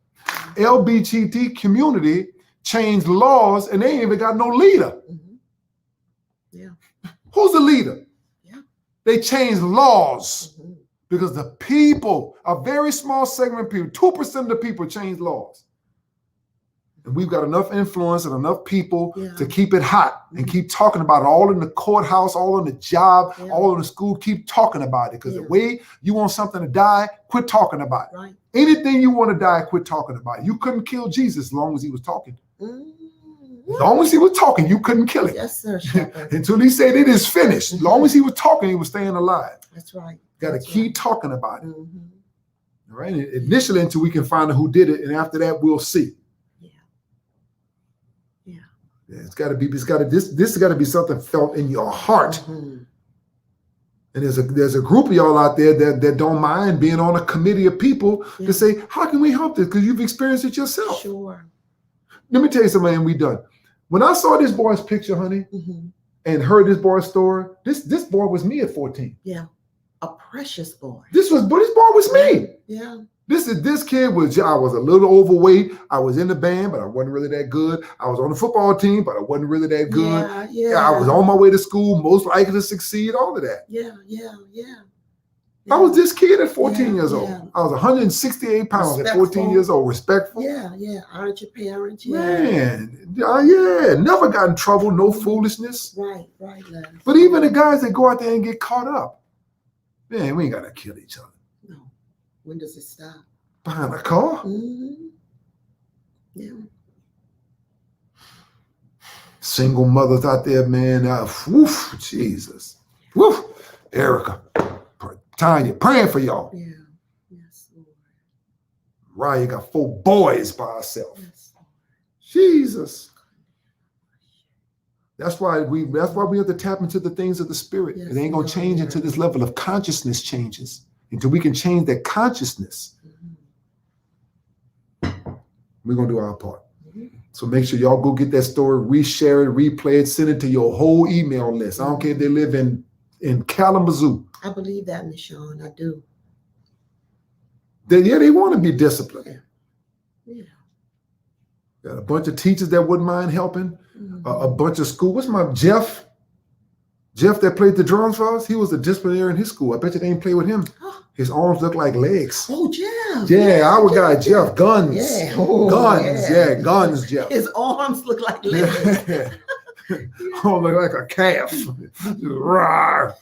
Speaker 1: LGBT community changed laws and they ain't even got no leader.
Speaker 2: Yeah.
Speaker 1: Who's the leader?
Speaker 2: Yeah.
Speaker 1: They changed laws because the people, a very small segment of people, 2% of the people changed laws. And we've got enough influence and enough people to keep it hot and keep talking about it, all in the courthouse, all on the job, all in the school. Keep talking about it, because the way you want something to die, quit talking about it.
Speaker 2: Right.
Speaker 1: Anything you want to die, quit talking about it. You couldn't kill Jesus as long as he was talking. As long as he was talking, you couldn't kill him.
Speaker 2: Yes, sir. Shepherd.
Speaker 1: Until he said it is finished. As long as he was talking, he was staying alive.
Speaker 2: That's right.
Speaker 1: Got to keep talking about it.
Speaker 2: Mm-hmm.
Speaker 1: All right. And initially, until we can find out who did it, and after that, we'll see. Yeah, this has got to be something felt in your heart. And there's a group of y'all out there that don't mind being on a committee of people to say, how can we help this? Because you've experienced it yourself.
Speaker 2: Sure.
Speaker 1: Let me tell you something, and we done. When I saw this boy's picture, honey, and heard this boy's story, this boy was me at 14.
Speaker 2: Yeah. A precious boy.
Speaker 1: This boy was me.
Speaker 2: Yeah.
Speaker 1: This kid I was a little overweight. I was in the band, but I wasn't really that good. I was on the football team, but I wasn't really that good.
Speaker 2: Yeah.
Speaker 1: I was on my way to school, most likely to succeed, all of that.
Speaker 2: Yeah.
Speaker 1: I was this kid at 14 years old. I was 168 pounds at 14 years old. Respectful.
Speaker 2: Yeah. Honored your parents.
Speaker 1: Man. Never got in trouble. No foolishness.
Speaker 2: Right.
Speaker 1: But even the guys that go out there and get caught up, man, we ain't got to kill each other.
Speaker 2: No. When does it stop?
Speaker 1: Behind a car?
Speaker 2: Yeah.
Speaker 1: Single mothers out there, man. Woof, Jesus. Woof. Erica, Tanya, praying for y'all.
Speaker 2: Yeah. Yes, Lord.
Speaker 1: Raya got 4 boys by herself.
Speaker 2: Yes, Lord.
Speaker 1: Jesus. That's why we have to tap into the things of the spirit. It ain't gonna change until this level of consciousness changes. Until we can change that consciousness, we're going to do our part. So make sure y'all go get that story, reshare it, replay it, send it to your whole email list. I don't care if they live in Kalamazoo.
Speaker 2: I believe that, Miss Shawn. I do.
Speaker 1: They want to be disciplined.
Speaker 2: Yeah.
Speaker 1: Got a bunch of teachers that wouldn't mind helping. A bunch of school. What's my Jeff that played the drums for us? He was a disciplinarian in his school. I bet you they didn't play with him. His arms look like legs.
Speaker 2: Oh, Jeff.
Speaker 1: Yeah, our guy, Jeff. Guns.
Speaker 2: Yeah.
Speaker 1: Guns, Jeff.
Speaker 2: His arms look like legs.
Speaker 1: Oh, look like a calf. Rawr.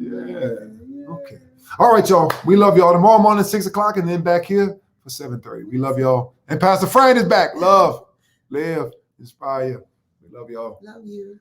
Speaker 1: Yeah. Okay. All right, y'all. We love y'all. Tomorrow morning, 6 o'clock, and then back here for 7:30. We love y'all. And Pastor Fran is back. Love, live, inspire. We love y'all.
Speaker 2: Love you.